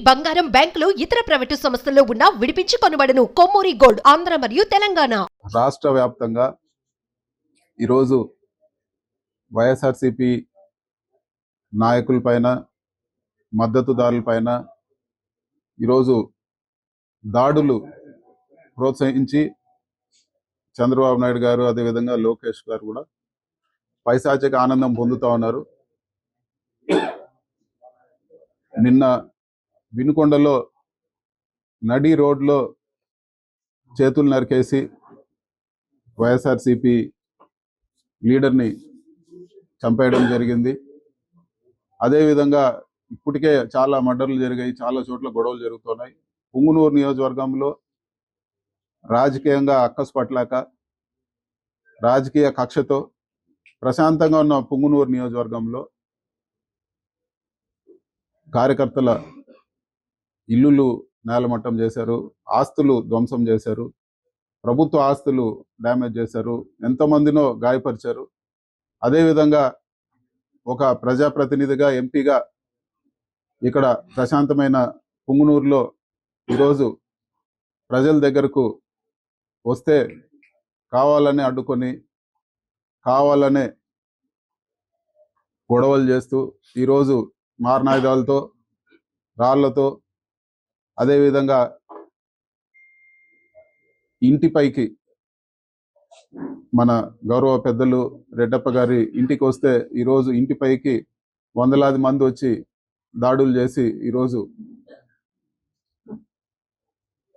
బంగారం, బ్యాంకులు, ఇతర ప్రైవేటు సంస్థల్లో ఉన్న విడిపించి కొనబడును. కొమ్మూరి గోల్డ్, ఆంధ్ర మరియు తెలంగాణ. రాష్ట్ర వ్యాప్తంగా ఈరోజు వైఎస్ఆర్సీపీ నాయకులపైన, మద్దతుదారులపైన ఈరోజు దాడులు ప్రోత్సహించి చంద్రబాబు నాయుడు గారు, అదేవిధంగా లోకేష్ గారు కూడా పైశాచిక ఆనందం పొందుతూ ఉన్నారు. నిన్న వినుకొండలో నడి రోడ్లో చేతులు నరికేసి వైఎస్ఆర్సీపీ లీడర్ని చంపేయడం జరిగింది. అదేవిధంగా ఇప్పటికే చాలా మర్డర్లు జరిగాయి, చాలా చోట్ల గొడవలు జరుగుతున్నాయి. పుంగనూరు నియోజకవర్గంలో రాజకీయంగా అక్కసు పట్టలేక, రాజకీయ కక్షతో ప్రశాంతంగా ఉన్న పుంగనూరు నియోజకవర్గంలో కార్యకర్తల ఇల్లులు నేలమట్టం చేశారు, ఆస్తులు ధ్వంసం చేశారు, ప్రభుత్వ ఆస్తులు డ్యామేజ్ చేశారు, ఎంతమందినో గాయపరిచారు. అదేవిధంగా ఒక ప్రజాప్రతినిధిగా, ఎంపీగా ఇక్కడ ప్రశాంతమైన పుంగనూరులో ఈరోజు ప్రజల దగ్గరకు వస్తే కావాలనే అడ్డుకొని, కావాలనే గొడవలు చేస్తూ ఈరోజు మారణాయుధాలతో, రాళ్లతో, అదేవిధంగా ఇంటిపైకి మన గౌరవ పెద్దలు రెడ్డప్ప గారి ఇంటికి వస్తే ఈరోజు ఇంటిపైకి వందలాది మంది వచ్చి దాడులు చేసి ఈరోజు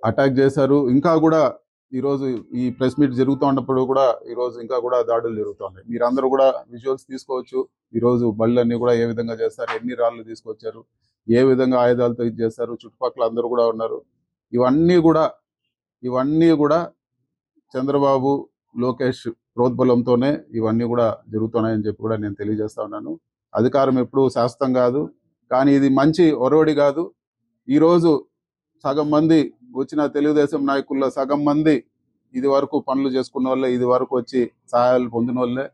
అటాక్ చేశారు. ఇంకా కూడా ఈరోజు ఈ ప్రెస్ మీట్ జరుగుతూ ఉన్నప్పుడు కూడా ఈరోజు ఇంకా కూడా దాడులు జరుగుతున్నాయి. మీరందరూ కూడా విజువల్స్ తీసుకోవచ్చు. ఈరోజు బళ్ళన్నీ కూడా ఏ విధంగా చేస్తారు, ఎన్ని రాళ్ళు తీసుకొచ్చారు, ఏ విధంగా ఆయుధాలతో ఇది చేస్తారు, చుట్టుపక్కల అందరూ కూడా ఉన్నారు. ఇవన్నీ కూడా చంద్రబాబు, లోకేష్ ప్రోద్బలంతోనే ఇవన్నీ కూడా జరుగుతున్నాయని చెప్పి కూడా నేను తెలియజేస్తా ఉన్నాను. అధికారం ఎప్పుడూ శాశ్వతం కాదు, కానీ ఇది మంచి ఒరవడి కాదు. ఈరోజు సగం మంది వచ్చిన తెలుగుదేశం నాయకుల్లో సగం మంది ఇది వరకు పనులు చేసుకున్న వాళ్ళే, ఇది వరకు వచ్చి సహాయాలు పొందిన వాళ్ళే.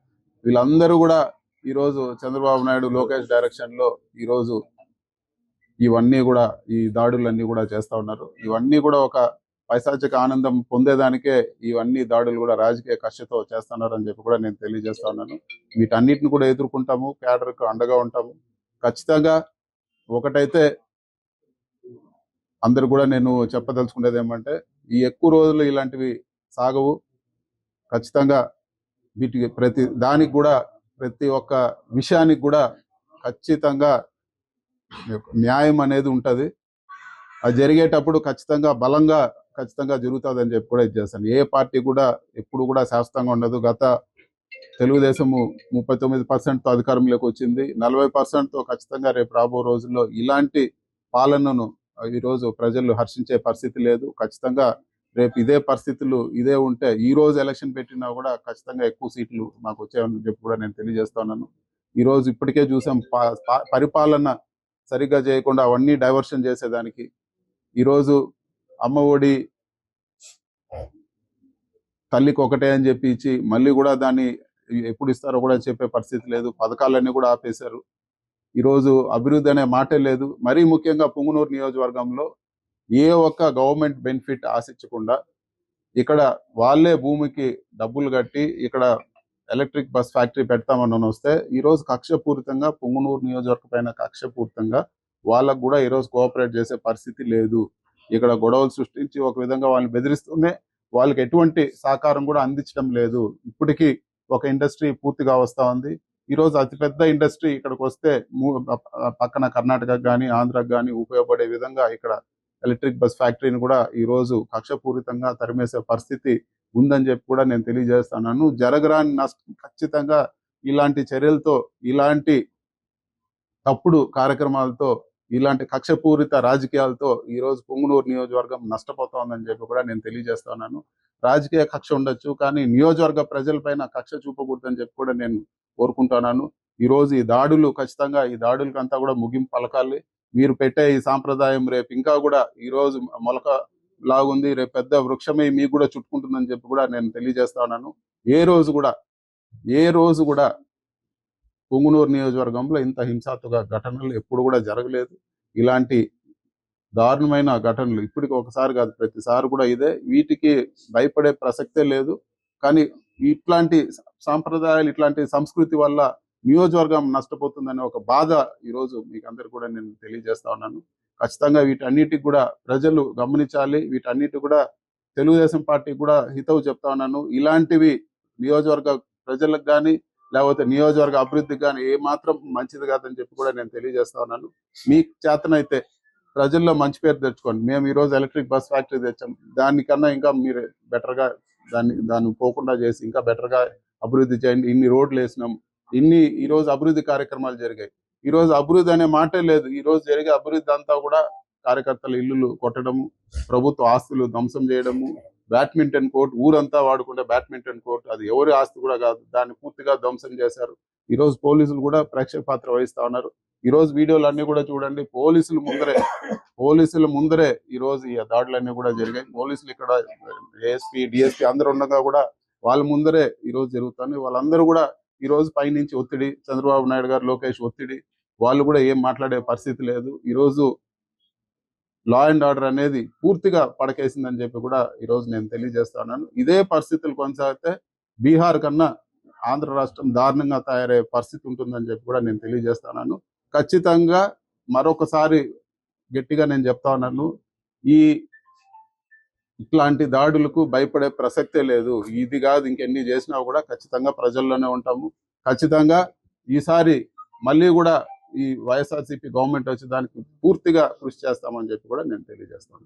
వీళ్ళందరూ కూడా ఈరోజు చంద్రబాబు నాయుడు, లోకేష్ డైరెక్షన్ లో ఈరోజు ఇవన్నీ కూడా, ఈ దాడులన్నీ కూడా చేస్తా ఉన్నారు. ఇవన్నీ కూడా ఒక పైశాచిక ఆనందం పొందేదానికే ఇవన్నీ దాడులు కూడా రాజకీయ కక్షతో చేస్తున్నారు అని చెప్పి కూడా నేను తెలియజేస్తా ఉన్నాను. వీటన్నిటిని కూడా ఎదుర్కొంటాము, క్యాడర్కు అండగా ఉంటాము. ఖచ్చితంగా ఒకటైతే అందరు కూడా నేను చెప్పదలుచుకునేది ఏమంటే, ఈ ఎక్కువ రోజులు ఇలాంటివి సాగవు. ఖచ్చితంగా వీటికి ప్రతి ఒక్క విషయానికి కూడా ఖచ్చితంగా న్యాయం అనేది ఉంటుంది. అది జరిగేటప్పుడు ఖచ్చితంగా బలంగా జరుగుతుంది అని చెప్పి కూడా ఇది చేస్తాను. ఏ పార్టీ కూడా ఎప్పుడు కూడా శాశ్వతంగా ఉండదు. గత తెలుగుదేశము 39%తో అధికారంలోకి వచ్చింది. 40%తో ఖచ్చితంగా రేపు రాబో రోజుల్లో ఇలాంటి పాలనను ఈరోజు ప్రజలు హర్షించే పరిస్థితి లేదు. ఖచ్చితంగా రేపు ఇదే పరిస్థితులు ఇదే ఉంటే, ఈ రోజు ఎలక్షన్ పెట్టినా కూడా ఖచ్చితంగా ఎక్కువ సీట్లు మాకు వచ్చాయని చెప్పి కూడా నేను తెలియజేస్తున్నాను. ఈరోజు ఇప్పటికే చూసాం, పరిపాలన సరిగ్గా చేయకుండా అవన్నీ డైవర్షన్ చేసేదానికి ఈరోజు అమ్మ ఒడి తల్లికి ఒకటే అని చెప్పి ఇచ్చి మళ్ళీ కూడా దాన్ని ఎప్పుడు ఇస్తారో కూడా చెప్పే పరిస్థితి లేదు. పథకాలన్నీ కూడా ఆపేశారు. ఈరోజు అభివృద్ధి అనే మాటే లేదు. మరీ ముఖ్యంగా పుంగనూరు నియోజకవర్గంలో ఏ ఒక్క గవర్నమెంట్ బెనిఫిట్ ఆశించకుండా ఇక్కడ వాళ్ళే భూమికి డబ్బులు కట్టి ఇక్కడ ఎలక్ట్రిక్ బస్ ఫ్యాక్టరీ పెడతామని వస్తే ఈరోజు కక్షపూరితంగా పుంగనూరు నియోజకవర్గం పైన కక్షపూరితంగా వాళ్ళకు కూడా ఈరోజు కోఆపరేట్ చేసే పరిస్థితి లేదు. ఇక్కడ గొడవలు సృష్టించి ఒక విధంగా వాళ్ళని బెదిరిస్తూనే వాళ్ళకి ఎటువంటి సహకారం కూడా అందించడం లేదు. ఇప్పటికీ ఒక ఇండస్ట్రీ పూర్తిగా వస్తా ఉంది. ఈరోజు అతిపెద్ద ఇండస్ట్రీ ఇక్కడికి వస్తే పక్కన కర్ణాటకకు కానీ, ఆంధ్రాకు కానీ ఉపయోగపడే విధంగా ఇక్కడ ఎలక్ట్రిక్ బస్ ఫ్యాక్టరీని కూడా ఈరోజు కక్షపూరితంగా తరిమేసే పరిస్థితి ఉందని చెప్పి కూడా నేను తెలియజేస్తున్నాను. జరగరాని నష్టం ఖచ్చితంగా ఇలాంటి చర్యలతో, ఇలాంటి తప్పుడు కార్యక్రమాలతో, ఇలాంటి కక్షపూరిత రాజకీయాలతో ఈరోజు పుంగనూరు నియోజకవర్గం నష్టపోతోందని చెప్పి కూడా నేను తెలియజేస్తున్నాను. రాజకీయ కక్ష ఉండొచ్చు, కానీ నియోజకవర్గ ప్రజలపైన కక్ష చూపకూడదని చెప్పి కూడా నేను కోరుకుంటున్నాను. ఈరోజు ఈ దాడులు ఖచ్చితంగా, ఈ దాడులకంతా కూడా ముగింపు పలకాలి. మీరు పెట్టే ఈ సాంప్రదాయం రేపు ఇంకా కూడా ఈరోజు మొలక లాగుంది, రేపు పెద్ద వృక్షమే మీకు కూడా చుట్టుకుంటుందని చెప్పి కూడా నేను తెలియజేస్తా ఉన్నాను. ఏ రోజు కూడా పుంగనూరు నియోజకవర్గంలో ఇంత హింసాత్మక ఘటనలు ఎప్పుడు కూడా జరగలేదు. ఇలాంటి దారుణమైన ఘటనలు ఇప్పటికి ఒకసారి కాదు, ప్రతిసారి కూడా ఇదే. వీటికి భయపడే ప్రసక్తే లేదు. కానీ ఇట్లాంటి సాంప్రదాయాలు, ఇట్లాంటి సంస్కృతి వల్ల నియోజకవర్గం నష్టపోతుందనే ఒక బాధ ఈరోజు మీకు అందరు కూడా నేను తెలియజేస్తా ఉన్నాను. ఖచ్చితంగా వీటన్నిటికి కూడా ప్రజలు గమనించాలి. వీటన్నిటి కూడా తెలుగుదేశం పార్టీకి కూడా హితవు చెప్తా ఉన్నాను. ఇలాంటివి నియోజకవర్గ ప్రజలకు కానీ లేకపోతే నియోజకవర్గ అభివృద్ధికి కానీ ఏ మాత్రం మంచిది కాదని చెప్పి కూడా నేను తెలియజేస్తా ఉన్నాను. మీకు చేతనైతే ప్రజల్లో మంచి పేరు తెచ్చుకోండి. మేము ఈరోజు ఎలక్ట్రిక్ బస్ ఫ్యాక్టరీ తెచ్చాం, దానికన్నా ఇంకా మీరు బెటర్గా దాన్ని పోకుండా చేసి ఇంకా బెటర్గా అభివృద్ధి చేయండి. ఇన్ని రోడ్లు వేసినాం, ఈరోజు అభివృద్ధి కార్యక్రమాలు జరిగాయి. ఈరోజు అభివృద్ధి అనే మాటే లేదు. ఈరోజు జరిగే అభివృద్ధి అంతా కూడా కార్యకర్తల ఇల్లులు కొట్టడము, ప్రభుత్వ ఆస్తులు ధ్వంసం చేయడము, బ్యాడ్మింటన్ కోర్ట్ ఊరంతా వాడుకుంటే బ్యాడ్మింటన్ కోర్ట్, అది ఎవరి ఆస్తి కూడా కాదు, దాన్ని పూర్తిగా ధ్వంసం చేశారు. ఈరోజు పోలీసులు కూడా ప్రేక్షక పాత్ర వహిస్తా ఉన్నారు. ఈరోజు వీడియోలు అన్ని కూడా చూడండి, పోలీసుల ముందరే ఈరోజు ఈ దాడులన్నీ కూడా జరిగాయి. పోలీసులు ఇక్కడ ఏఎస్పీ డిఎస్పీ అందరూ ఉండగా కూడా వాళ్ళ ముందరే ఈరోజు జరుగుతుంది. వాళ్ళందరూ కూడా ఈరోజు పైనుంచి ఒత్తిడి, చంద్రబాబు నాయుడు గారు, లోకేష్ ఒత్తిడి, వాళ్ళు కూడా ఏం మాట్లాడే పరిస్థితి లేదు. ఈరోజు లా అండ్ ఆర్డర్ అనేది పూర్తిగా పడకేసిందని చెప్పి కూడా ఈరోజు నేను తెలియజేస్తున్నాను. ఇదే పరిస్థితులు కొనసాగితే బీహార్ కన్నా ఆంధ్ర రాష్ట్రం దారుణంగా తయారయ్యే పరిస్థితి ఉంటుందని చెప్పి కూడా నేను తెలియజేస్తున్నాను. ఖచ్చితంగా మరొకసారి గట్టిగా నేను చెప్తా ఉన్నాను, ఇట్లాంటి దాడులకు భయపడే ప్రసక్తే లేదు. ఇది కాదు, ఇంకెన్ని చేసినా కూడా ఖచ్చితంగా ప్రజల్లోనే ఉంటాము. ఖచ్చితంగా ఈసారి మళ్ళీ కూడా ఈ వైఎస్ఆర్సీపీ గవర్నమెంట్ వచ్చి దానికి పూర్తిగా కృషి చేస్తామని చెప్పి కూడా నేను తెలియజేస్తాను.